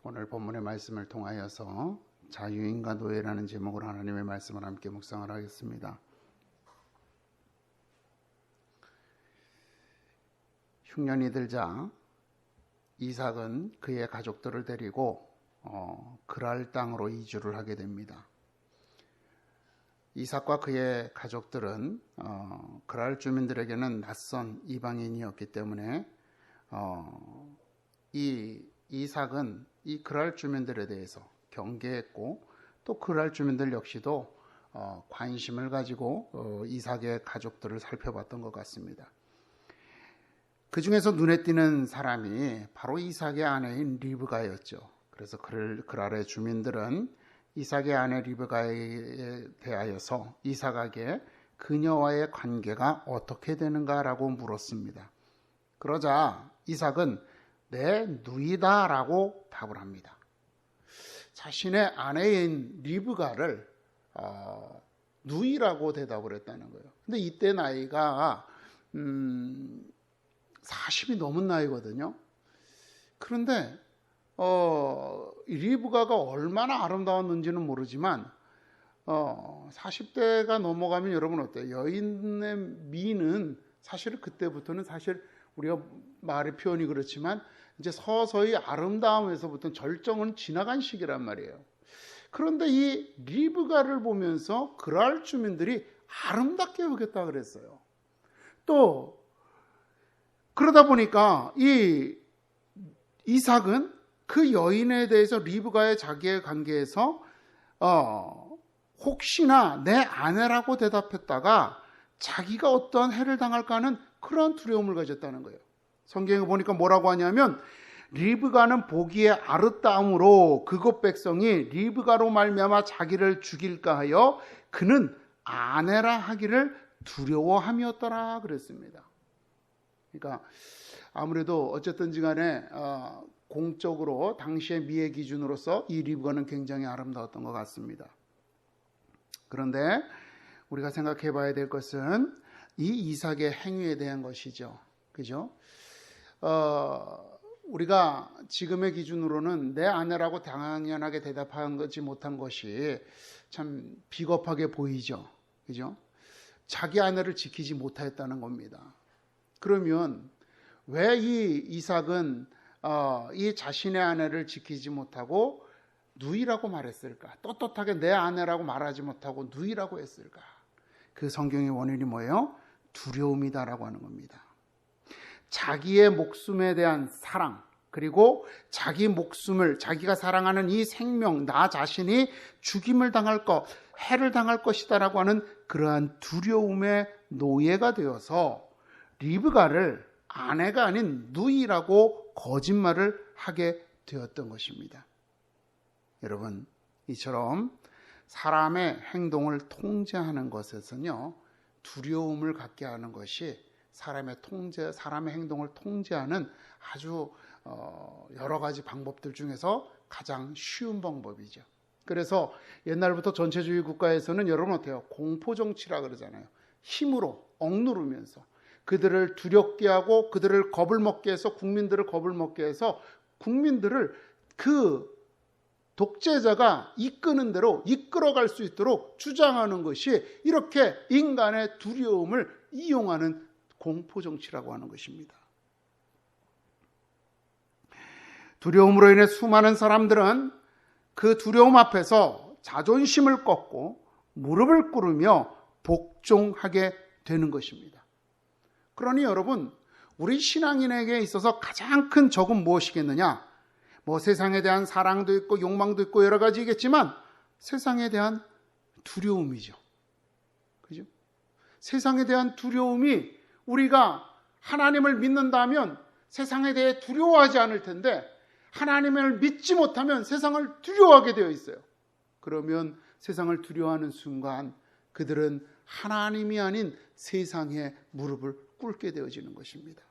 오늘 본문의 말씀을 통하여서 자유인과 노예라는 제목으로 하나님의 말씀을 함께 묵상을 하겠습니다. 흉년이 들자 이삭은 그의 가족들을 데리고 그랄 땅으로 이주를 하게 됩니다. 이삭과 그의 가족들은 그랄 주민들에게는 낯선 이방인이었기 때문에 이 이삭은 이 그랄 주민들에 대해서 경계했고 또 그랄 주민들 역시도 관심을 가지고 이삭의 가족들을 살펴봤던 것 같습니다. 그 중에서 눈에 띄는 사람이 바로 이삭의 아내인 리브가였죠. 그래서 그랄의 주민들은 이삭의 아내 리브가에 대하여서 이삭에게 그녀와의 관계가 어떻게 되는가라고 물었습니다. 그러자 이삭은 내 누이다라고 답을 합니다. 자신의 아내인 리브가를 누이라고 대답을 했다는 거예요. 근데 이때 나이가 40이 넘은 나이거든요. 그런데 리브가가 얼마나 아름다웠는지는 모르지만 40대가 넘어가면 여러분 어때요? 여인의 미는 사실 그때부터는 사실 우리가 말의 표현이 그렇지만 이제 서서히 아름다움에서부터 절정은 지나간 시기란 말이에요. 그런데 이 리브가를 보면서 그랄 주민들이 아름답게 여겼다 그랬어요. 또 그러다 보니까 이 이삭은 그 여인에 대해서 리브가의 자기의 관계에서 혹시나 내 아내라고 대답했다가 자기가 어떠한 해를 당할까 하는 그런 두려움을 가졌다는 거예요. 성경에 보니까 뭐라고 하냐면 리브가는 보기에 아름다움으로 그곳 백성이 리브가로 말미암아 자기를 죽일까 하여 그는 아내라 하기를 두려워함이었더라 그랬습니다. 그러니까 아무래도 어쨌든지 간에 공적으로 당시의 미의 기준으로서 이 리브가는 굉장히 아름다웠던 것 같습니다. 그런데 우리가 생각해 봐야 될 것은 이 이삭의 행위에 대한 것이죠. 그죠? 우리가 지금의 기준으로는 내 아내라고 당연하게 대답하지 못한 것이 참 비겁하게 보이죠. 그죠? 자기 아내를 지키지 못하였다는 겁니다. 그러면 왜 이 이삭은 이 자신의 아내를 지키지 못하고 누이라고 말했을까? 떳떳하게 내 아내라고 말하지 못하고 누이라고 했을까? 그 성경의 원인이 뭐예요? 두려움이다라고 하는 겁니다. 자기의 목숨에 대한 사랑, 그리고 자기 목숨을, 자기가 사랑하는 이 생명, 나 자신이 죽임을 당할 것, 해를 당할 것이다라고 하는 그러한 두려움의 노예가 되어서 리브가를 아내가 아닌 누이라고 거짓말을 하게 되었던 것입니다. 여러분, 이처럼 사람의 행동을 통제하는 것에서는요, 두려움을 갖게 하는 것이 사람의 행동을 통제하는 아주 여러 가지 방법들 중에서 가장 쉬운 방법이죠. 그래서 옛날부터 전체주의 국가에서는 여러분 어때요? 공포정치라 그러잖아요. 힘으로 억누르면서 그들을 두렵게 하고 그들을 겁을 먹게 해서 국민들을 겁을 먹게 해서 국민들을 그 독재자가 이끄는 대로 이끌어갈 수 있도록 주장하는 것이 이렇게 인간의 두려움을 이용하는 공포정치라고 하는 것입니다. 두려움으로 인해 수많은 사람들은 그 두려움 앞에서 자존심을 꺾고 무릎을 꿇으며 복종하게 되는 것입니다. 그러니 여러분, 우리 신앙인에게 있어서 가장 큰 적은 무엇이겠느냐? 세상에 대한 사랑도 있고 욕망도 있고 여러 가지겠지만 세상에 대한 두려움이죠. 그죠? 세상에 대한 두려움이 우리가 하나님을 믿는다면 세상에 대해 두려워하지 않을 텐데 하나님을 믿지 못하면 세상을 두려워하게 되어 있어요. 그러면 세상을 두려워하는 순간 그들은 하나님이 아닌 세상에 무릎을 꿇게 되어지는 것입니다.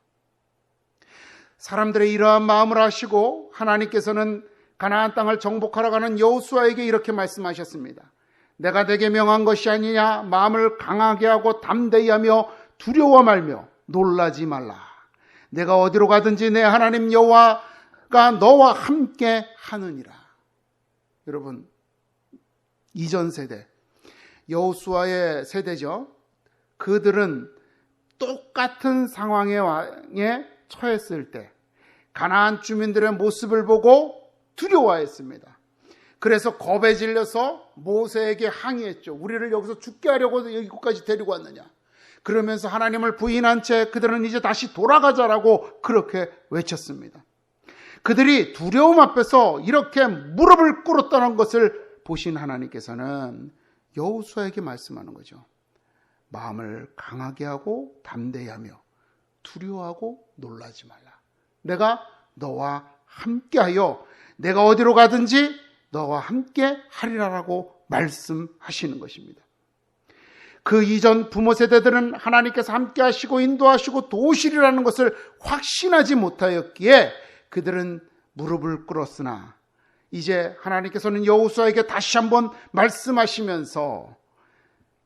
사람들의 이러한 마음을 아시고 하나님께서는 가나안 땅을 정복하러 가는 여호수아에게 이렇게 말씀하셨습니다. 내가 내게 명한 것이 아니냐? 마음을 강하게 하고 담대히 하며 두려워 말며 놀라지 말라. 내가 어디로 가든지 내 하나님 여호와가 주가 너와 함께 하느니라. 여러분, 이전 세대, 여호수아의 세대죠. 그들은 똑같은 상황에 처했을 때 가나안 주민들의 모습을 보고 두려워했습니다. 그래서 겁에 질려서 모세에게 항의했죠. 우리를 여기서 죽게 하려고 이곳까지 데리고 왔느냐. 그러면서 하나님을 부인한 채 그들은 이제 다시 돌아가자라고 그렇게 외쳤습니다. 그들이 두려움 앞에서 이렇게 무릎을 꿇었다는 것을 보신 하나님께서는 여호수아에게 말씀하는 거죠. 마음을 강하게 하고 담대히 하며 두려워하고 놀라지 말라. 내가 너와 함께하여 내가 어디로 가든지 너와 함께 하리라라고 말씀하시는 것입니다. 그 이전 부모 세대들은 하나님께서 함께 하시고 인도하시고 도우시리라는 것을 확신하지 못하였기에 그들은 무릎을 꿇었으나 이제 하나님께서는 여호수아에게 다시 한번 말씀하시면서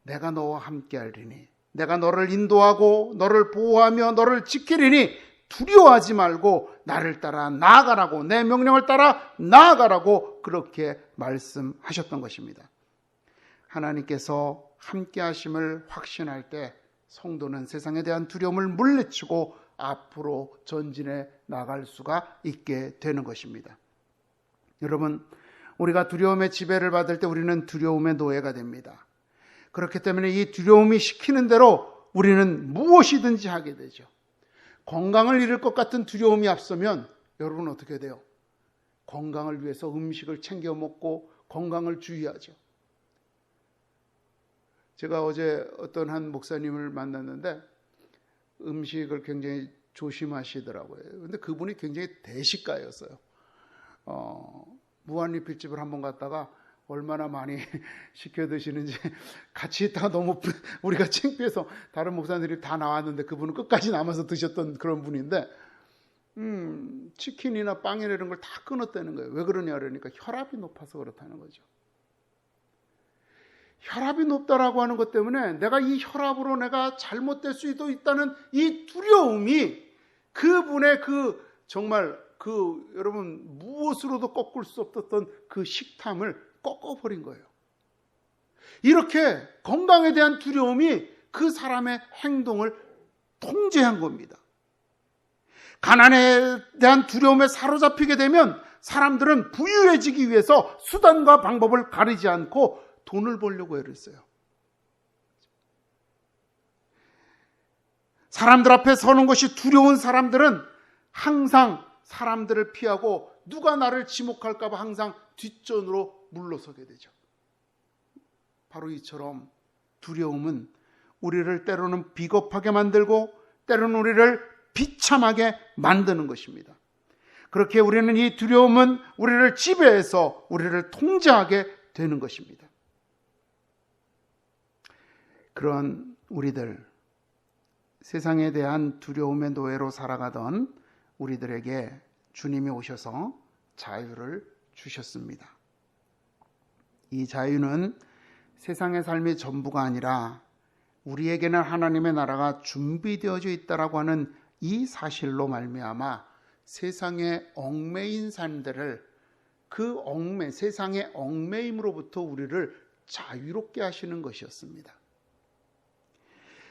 내가 너와 함께 하리니 내가 너를 인도하고 너를 보호하며 너를 지키리니 두려워하지 말고 나를 따라 나아가라고 내 명령을 따라 나아가라고 그렇게 말씀하셨던 것입니다. 하나님께서 함께 하심을 확신할 때 성도는 세상에 대한 두려움을 물리치고 앞으로 전진해 나갈 수가 있게 되는 것입니다. 여러분, 우리가 두려움의 지배를 받을 때 우리는 두려움의 노예가 됩니다. 그렇기 때문에 이 두려움이 시키는 대로 우리는 무엇이든지 하게 되죠. 건강을 잃을 것 같은 두려움이 앞서면 여러분 어떻게 돼요? 건강을 위해서 음식을 챙겨 먹고 건강을 주의하죠. 제가 어제 어떤 한 목사님을 만났는데 음식을 굉장히 조심하시더라고요. 그런데 그분이 굉장히 대식가였어요. 무한리필집을 한번 갔다가 얼마나 많이 시켜 드시는지 같이 있다가 너무 우리가 창피해서 다른 목사님들이 다 나왔는데 그분은 끝까지 남아서 드셨던 그런 분인데 치킨이나 빵이나 이런 걸 다 끊었다는 거예요. 왜 그러냐 그러니까 혈압이 높아서 그렇다는 거죠. 혈압이 높다라고 하는 것 때문에 내가 이 혈압으로 내가 잘못될 수도 있다는 이 두려움이 그분의 정말 여러분 무엇으로도 꺾을 수 없었던 그 식탐을 꺾어버린 거예요. 이렇게 건강에 대한 두려움이 그 사람의 행동을 통제한 겁니다. 가난에 대한 두려움에 사로잡히게 되면 사람들은 부유해지기 위해서 수단과 방법을 가리지 않고 돈을 벌려고 애를 써요. 사람들 앞에 서는 것이 두려운 사람들은 항상 사람들을 피하고 누가 나를 지목할까 봐 항상 뒷전으로 물러서게 되죠. 바로 이처럼 두려움은 우리를 때로는 비겁하게 만들고 때로는 우리를 비참하게 만드는 것입니다. 그렇게 우리는 이 두려움은 우리를 지배해서 우리를 통제하게 되는 것입니다. 그런 우리들, 세상에 대한 두려움의 노예로 살아가던 우리들에게 주님이 오셔서 자유를 주셨습니다. 이 자유는 세상의 삶이 전부가 아니라 우리에게는 하나님의 나라가 준비되어져 있다라고 하는 이 사실로 말미암아 세상의 얽매인 삶들을 세상의 얽매임으로부터 우리를 자유롭게 하시는 것이었습니다.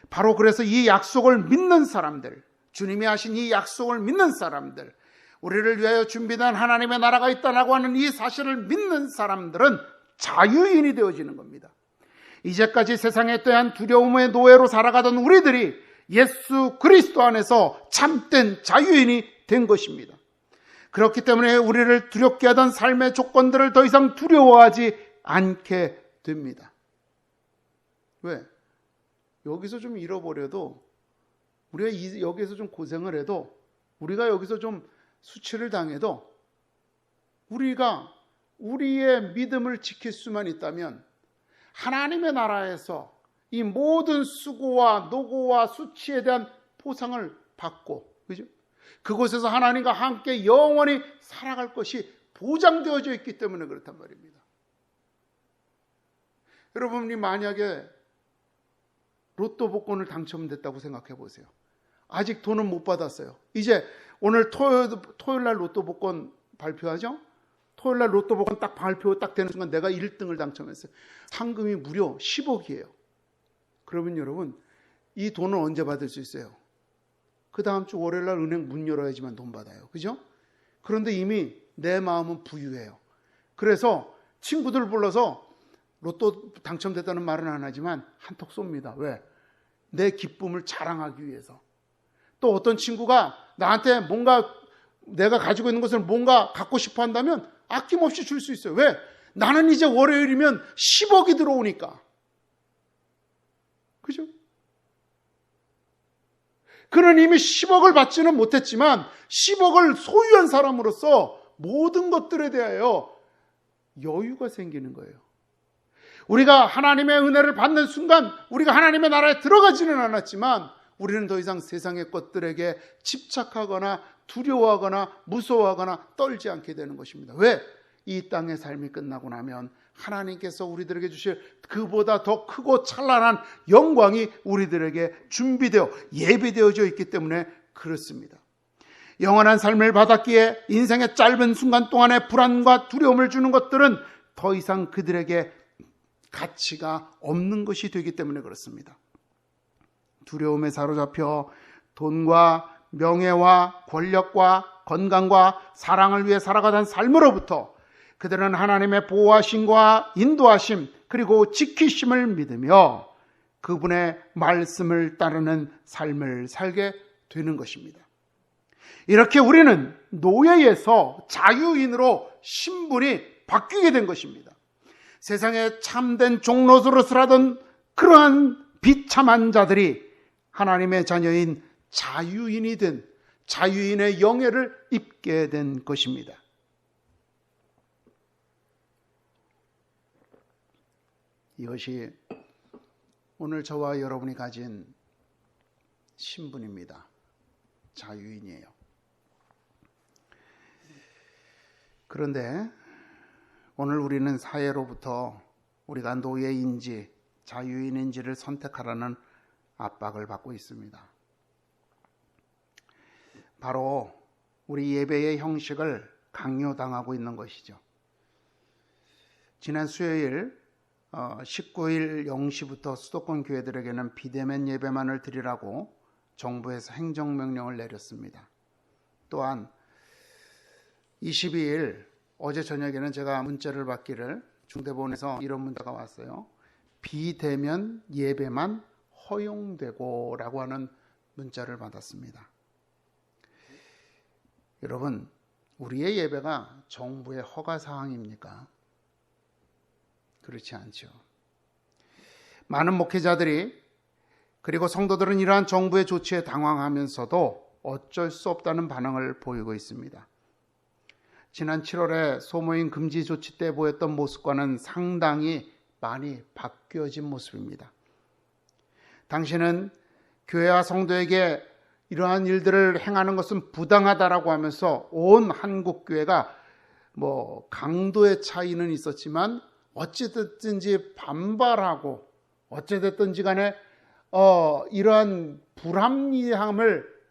바로 그래서 이 약속을 믿는 사람들, 주님이 하신 이 약속을 믿는 사람들, 우리를 위하여 준비된 하나님의 나라가 있다라고 하는 이 사실을 믿는 사람들은 자유인이 되어지는 겁니다. 이제까지 세상에 대한 두려움의 노예로 살아가던 우리들이 예수 그리스도 안에서 참된 자유인이 된 것입니다. 그렇기 때문에 우리를 두렵게 하던 삶의 조건들을 더 이상 두려워하지 않게 됩니다. 왜? 여기서 좀 잃어버려도, 우리가 여기서 좀 고생을 해도, 우리가 여기서 좀 수치를 당해도 우리가 우리의 믿음을 지킬 수만 있다면 하나님의 나라에서 이 모든 수고와 노고와 수치에 대한 포상을 받고, 그죠? 그곳에서 하나님과 함께 영원히 살아갈 것이 보장되어져 있기 때문에 그렇단 말입니다. 여러분이 만약에 로또 복권을 당첨됐다고 생각해 보세요. 아직 돈은 못 받았어요. 이제 오늘 토요일 날 로또 복권 발표하죠? 토요일 날 로또 복권 딱 발표 딱 되는 순간 내가 1등을 당첨했어요. 상금이 무려 10억이에요. 그러면 여러분, 이 돈을 언제 받을 수 있어요? 그 다음 주 월요일 날 은행 문 열어야지만 돈 받아요. 그죠? 그런데 이미 내 마음은 부유해요. 그래서 친구들 불러서 로또 당첨됐다는 말은 안 하지만 한턱 쏩니다. 왜? 내 기쁨을 자랑하기 위해서. 또 어떤 친구가 나한테 뭔가 내가 가지고 있는 것을 뭔가 갖고 싶어 한다면 아낌없이 줄 수 있어요. 왜? 나는 이제 월요일이면 10억이 들어오니까. 그죠? 그는 이미 10억을 받지는 못했지만 10억을 소유한 사람으로서 모든 것들에 대하여 여유가 생기는 거예요. 우리가 하나님의 은혜를 받는 순간 우리가 하나님의 나라에 들어가지는 않았지만 우리는 더 이상 세상의 것들에게 집착하거나 두려워하거나 무서워하거나 떨지 않게 되는 것입니다. 왜? 이 땅의 삶이 끝나고 나면 하나님께서 우리들에게 주실 그보다 더 크고 찬란한 영광이 우리들에게 준비되어 예비되어져 있기 때문에 그렇습니다. 영원한 삶을 받았기에 인생의 짧은 순간 동안에 불안과 두려움을 주는 것들은 더 이상 그들에게 가치가 없는 것이 되기 때문에 그렇습니다. 두려움에 사로잡혀 돈과 명예와 권력과 건강과 사랑을 위해 살아가던 삶으로부터 그들은 하나님의 보호하심과 인도하심 그리고 지키심을 믿으며 그분의 말씀을 따르는 삶을 살게 되는 것입니다. 이렇게 우리는 노예에서 자유인으로 신분이 바뀌게 된 것입니다. 세상에 참된 종로서릇을 그러한 비참한 자들이 하나님의 자녀인 자유인이 된 자유인의 영예를 입게 된 것입니다. 이것이 오늘 저와 여러분이 가진 신분입니다. 자유인이에요. 그런데 오늘 우리는 사회로부터 우리가 노예인지 자유인인지를 선택하라는 압박을 받고 있습니다. 바로 우리 예배의 형식을 강요당하고 있는 것이죠. 지난 수요일 19일 0시부터 수도권 교회들에게는 비대면 예배만을 드리라고 정부에서 행정명령을 내렸습니다. 또한 22일 어제 저녁에는 제가 문자를 받기를 중대본에서 이런 문자가 왔어요. 비대면 예배만 허용되고 라고 하는 문자를 받았습니다. 여러분, 우리의 예배가 정부의 허가 사항입니까? 그렇지 않죠. 많은 목회자들이 그리고 성도들은 이러한 정부의 조치에 당황하면서도 어쩔 수 없다는 반응을 보이고 있습니다. 지난 7월에 소모임 금지 조치 때 보였던 모습과는 상당히 많이 바뀌어진 모습입니다. 당시는 교회와 성도에게 이러한 일들을 행하는 것은 부당하다라고 하면서 온 한국교회가 강도의 차이는 있었지만 어찌됐든지 반발하고 어찌됐든지 간에 이러한 불합리함을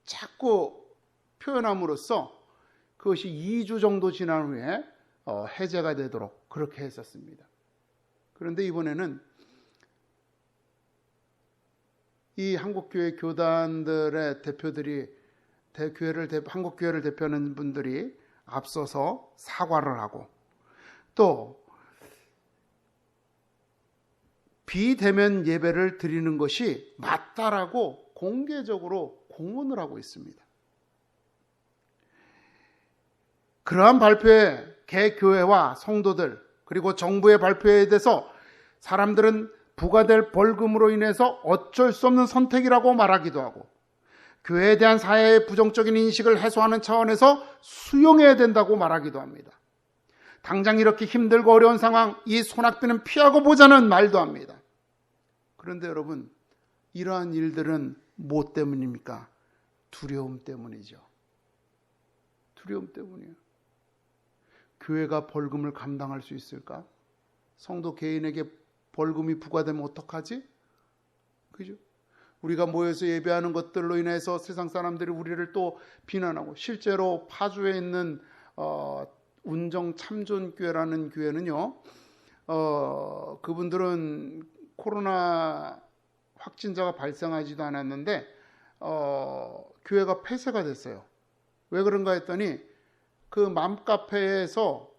자꾸 표현함으로써 그것이 2주 정도 지난 후에 해제가 되도록 그렇게 했었습니다. 그런데 이번에는 이 한국교회 교단들의 대표들이 한국교회를 대표하는 분들이 앞서서 사과를 하고 또 비대면 예배를 드리는 것이 맞다라고 공개적으로 공언을 하고 있습니다. 그러한 발표에 개교회와 성도들 그리고 정부의 발표에 대해서 사람들은 부과될 벌금으로 인해서 어쩔 수 없는 선택이라고 말하기도 하고 교회에 대한 사회의 부정적인 인식을 해소하는 차원에서 수용해야 된다고 말하기도 합니다. 당장 이렇게 힘들고 어려운 상황, 이 소낙비는 피하고 보자는 말도 합니다. 그런데 여러분, 이러한 일들은 뭐 때문입니까? 두려움 때문이죠. 두려움 때문이에요. 교회가 벌금을 감당할 수 있을까? 성도 개인에게 벌금이 부과되면 어떡하지? 그죠? 우리가 모여서 예배하는 것들로 인해서 세상 사람들이 우리를 또 비난하고, 실제로 파주에 있는 운정 참존교회라는 교회는요, 그분들은 코로나 확진자가 발생하지도 않았는데 교회가 폐쇄가 됐어요. 왜 그런가 했더니 그 맘카페에서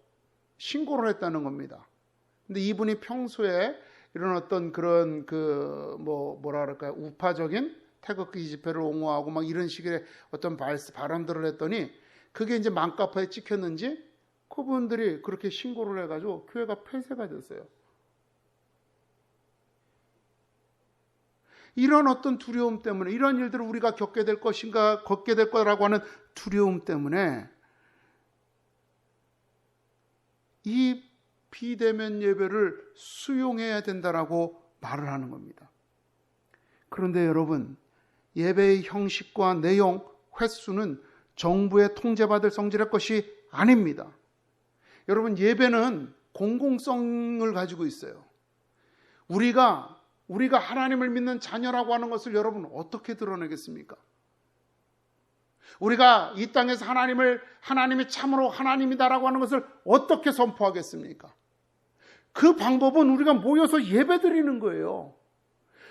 신고를 했다는 겁니다. 근데 이분이 평소에 이런 어떤 그런 뭐라 그럴까요? 우파적인 태극기 집회를 옹호하고 막 이런 식의 어떤 발언들을 했더니 그게 이제 맘카페에 찍혔는지 그분들이 그렇게 신고를 해가지고 교회가 폐쇄가 됐어요. 이런 어떤 두려움 때문에, 이런 일들을 우리가 겪게 될 것인가, 겪게 될 거라고 하는 두려움 때문에 이 비대면 예배를 수용해야 된다라고 말을 하는 겁니다. 그런데 여러분, 예배의 형식과 내용, 횟수는 정부의 통제받을 성질의 것이 아닙니다. 여러분, 예배는 공공성을 가지고 있어요. 우리가 하나님을 믿는 자녀라고 하는 것을 여러분 어떻게 드러내겠습니까? 우리가 이 땅에서 하나님이 참으로 하나님이다라고 하는 것을 어떻게 선포하겠습니까? 그 방법은 우리가 모여서 예배드리는 거예요.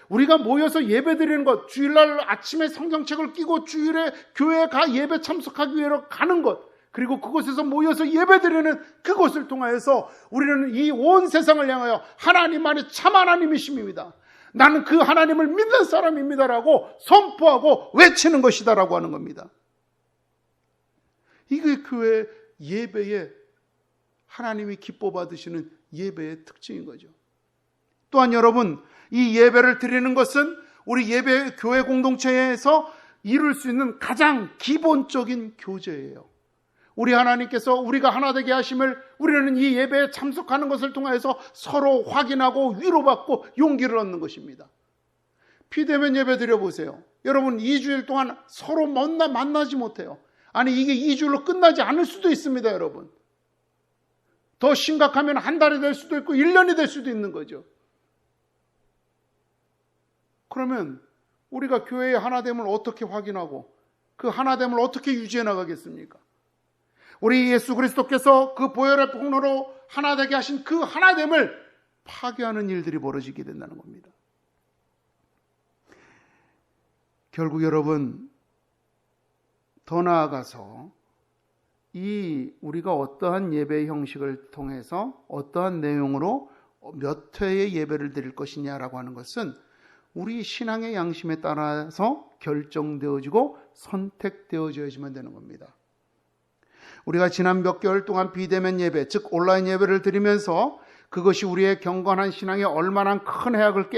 우리가 모여서 예배드리는 것, 주일날 아침에 성경책을 끼고 주일에 교회에 예배 참석하기 위해서 가는 것, 그리고 그곳에서 모여서 예배드리는 그곳을 통하여서 우리는 이 온 세상을 향하여 하나님만이 참 하나님이십니다, 나는 그 하나님을 믿는 사람입니다라고 선포하고 외치는 것이다라고 하는 겁니다. 이게 교회 예배의, 하나님이 기뻐 받으시는 예배의 특징인 거죠. 또한 여러분, 이 예배를 드리는 것은 우리 예배 교회 공동체에서 이룰 수 있는 가장 기본적인 교제예요. 우리 하나님께서 우리가 하나 되게 하심을 우리는 이 예배에 참석하는 것을 통해서 서로 확인하고 위로받고 용기를 얻는 것입니다. 비대면 예배 드려보세요. 여러분, 2주일 동안 서로 만나지 못해요. 아니, 이게 2주일로 끝나지 않을 수도 있습니다, 여러분. 더 심각하면 한 달이 될 수도 있고 1년이 될 수도 있는 거죠. 그러면 우리가 교회의 하나됨을 어떻게 확인하고 그 하나됨을 어떻게 유지해 나가겠습니까? 우리 예수 그리스도께서 그 보혈의 폭로로 하나 되게 하신 그 하나됨을 파괴하는 일들이 벌어지게 된다는 겁니다. 결국 여러분, 더 나아가서 우리가 어떠한 예배 형식을 통해서 어떠한 내용으로 몇 회의 예배를 드릴 것이냐라고 하는 것은 우리 신앙의 양심에 따라서 결정되어지고 선택되어져야지만 되는 겁니다. 우리가 지난 몇 개월 동안 비대면 예배, 즉 온라인 예배를 드리면서 그것이 우리의 경건한 신앙에 얼마나 큰 해악을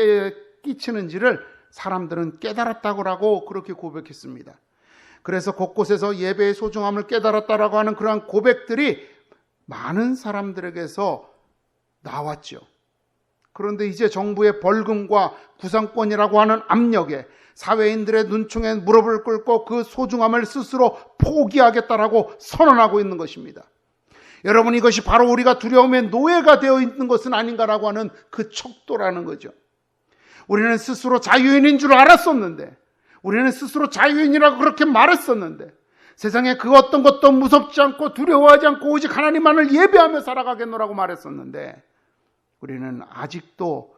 끼치는지를 사람들은 깨달았다고 그렇게 고백했습니다. 그래서 곳곳에서 예배의 소중함을 깨달았다라고 하는 그러한 고백들이 많은 사람들에게서 나왔죠. 그런데 이제 정부의 벌금과 구상권이라고 하는 압력에 사회인들의 눈총에 무릎을 꿇고 그 소중함을 스스로 포기하겠다라고 선언하고 있는 것입니다. 여러분, 이것이 바로 우리가 두려움의 노예가 되어 있는 것은 아닌가라고 하는 그 척도라는 거죠. 우리는 스스로 자유인인 줄 알았었는데, 우리는 스스로 자유인이라고 그렇게 말했었는데, 세상에 그 어떤 것도 무섭지 않고 두려워하지 않고 오직 하나님만을 예배하며 살아가겠노라고 말했었는데, 우리는 아직도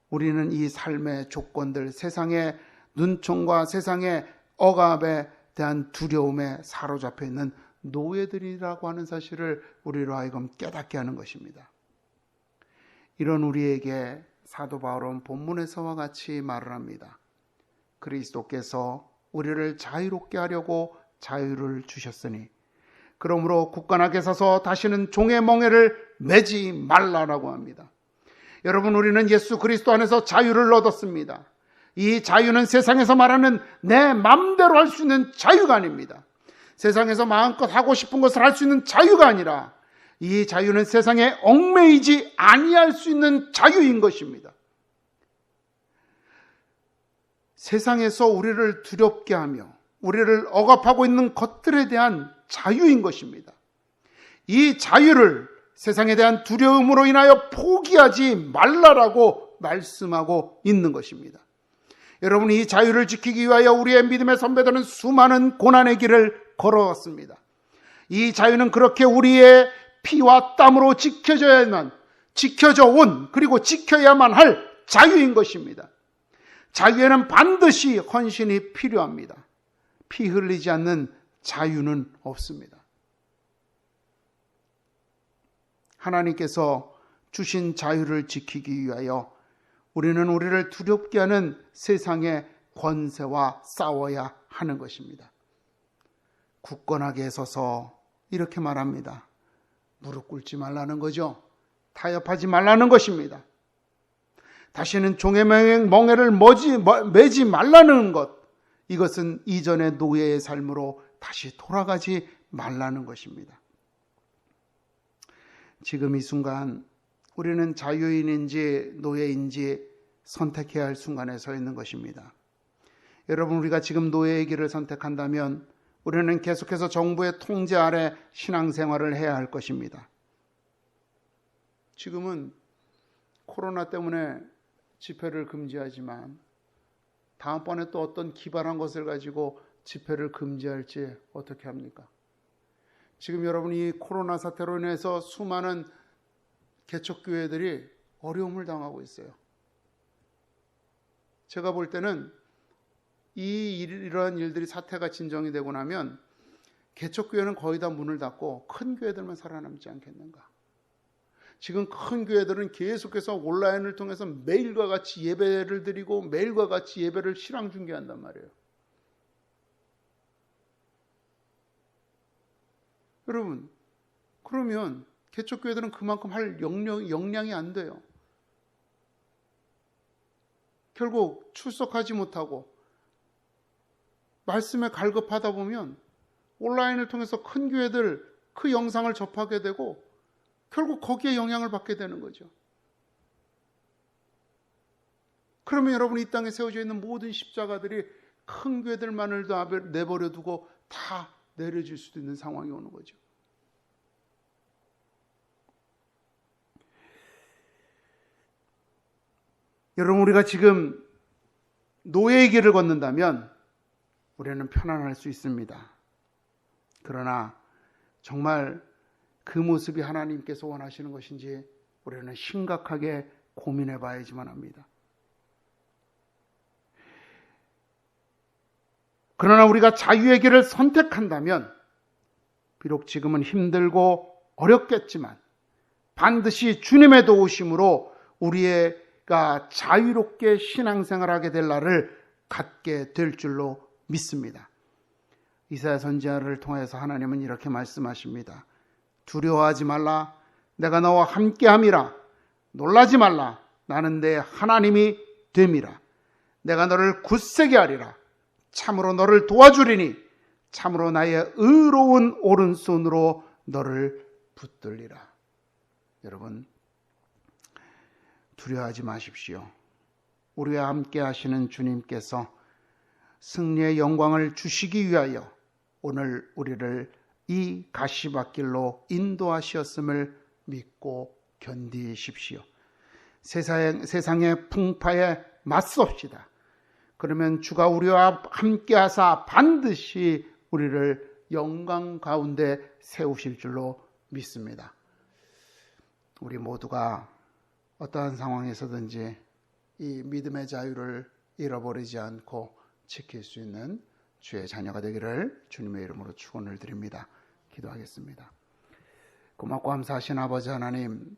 우리는 이 삶의 조건들, 세상의 눈총과 세상의 억압에 대한 두려움에 사로잡혀 있는 노예들이라고 하는 사실을 우리로 하여금 깨닫게 하는 것입니다. 이런 우리에게 사도 바울은 본문에서와 같이 말을 합니다. 그리스도께서 우리를 자유롭게 하려고 자유를 주셨으니 그러므로 굳건하게 서서 다시는 종의 멍에를 매지 말라라고 합니다. 여러분, 우리는 예수 그리스도 안에서 자유를 얻었습니다. 이 자유는 세상에서 말하는 내 맘대로 할 수 있는 자유가 아닙니다. 세상에서 마음껏 하고 싶은 것을 할 수 있는 자유가 아니라 이 자유는 세상에 얽매이지 아니할 수 있는 자유인 것입니다. 세상에서 우리를 두렵게 하며 우리를 억압하고 있는 것들에 대한 자유인 것입니다. 이 자유를 세상에 대한 두려움으로 인하여 포기하지 말라라고 말씀하고 있는 것입니다. 여러분, 이 자유를 지키기 위하여 우리의 믿음의 선배들은 수많은 고난의 길을 걸어왔습니다. 이 자유는 그렇게 우리의 피와 땀으로 지켜져 온, 그리고 지켜야만 할 자유인 것입니다. 자유에는 반드시 헌신이 필요합니다. 피 흘리지 않는 자유는 없습니다. 하나님께서 주신 자유를 지키기 위하여 우리는 우리를 두렵게 하는 세상의 권세와 싸워야 하는 것입니다. 굳건하게 서서 이렇게 말합니다. 무릎 꿇지 말라는 거죠. 타협하지 말라는 것입니다. 다시는 종의 멍에를 매지 말라는 것. 이것은 이전의 노예의 삶으로 다시 돌아가지 말라는 것입니다. 지금 이 순간 우리는 자유인인지 노예인지 선택해야 할 순간에 서 있는 것입니다. 여러분, 우리가 지금 노예의 길을 선택한다면 우리는 계속해서 정부의 통제 아래 신앙생활을 해야 할 것입니다. 지금은 코로나 때문에 집회를 금지하지만 다음번에 또 어떤 기발한 것을 가지고 집회를 금지할지 어떻게 합니까? 지금 여러분이 코로나 사태로 인해서 수많은 개척교회들이 어려움을 당하고 있어요. 제가 볼 때는 이러한 일들이 사태가 진정이 되고 나면 개척교회는 거의 다 문을 닫고 큰 교회들만 살아남지 않겠는가. 지금 큰 교회들은 계속해서 온라인을 통해서 매일과 같이 예배를 드리고 매일과 같이 예배를 실황 중계한단 말이에요. 여러분, 그러면 개척교회들은 그만큼 할 역량이 안 돼요. 결국 출석하지 못하고 말씀에 갈급하다 보면 온라인을 통해서 큰 교회들 그 영상을 접하게 되고 결국 거기에 영향을 받게 되는 거죠. 그러면 여러분, 이 땅에 세워져 있는 모든 십자가들이 큰 교회들만을 내버려 두고 다 내려질 수도 있는 상황이 오는 거죠. 여러분, 우리가 지금 노예의 길을 걷는다면 우리는 편안할 수 있습니다. 그러나 정말 그 모습이 하나님께서 원하시는 것인지 우리는 심각하게 고민해 봐야지만 합니다. 그러나 우리가 자유의 길을 선택한다면 비록 지금은 힘들고 어렵겠지만 반드시 주님의 도우심으로 우리가 자유롭게 신앙생활하게 될 날을 갖게 될 줄로 믿습니다. 이사야 선지자를 통해서 하나님은 이렇게 말씀하십니다. 두려워하지 말라. 내가 너와 함께함이라. 놀라지 말라. 나는 내 하나님이 됨이라. 내가 너를 굳세게 하리라. 참으로 너를 도와주리니 참으로 나의 의로운 오른손으로 너를 붙들리라. 여러분, 두려워하지 마십시오. 우리와 함께 하시는 주님께서 승리의 영광을 주시기 위하여 오늘 우리를 이 가시밭길로 인도하셨음을 믿고 견디십시오. 세상의 풍파에 맞섭시다. 그러면 주가 우리와 함께 하사 반드시 우리를 영광 가운데 세우실 줄로 믿습니다. 우리 모두가 어떠한 상황에서든지 이 믿음의 자유를 잃어버리지 않고 지킬 수 있는 주의 자녀가 되기를 주님의 이름으로 축원을 드립니다. 기도하겠습니다. 고맙고 감사하신 아버지 하나님,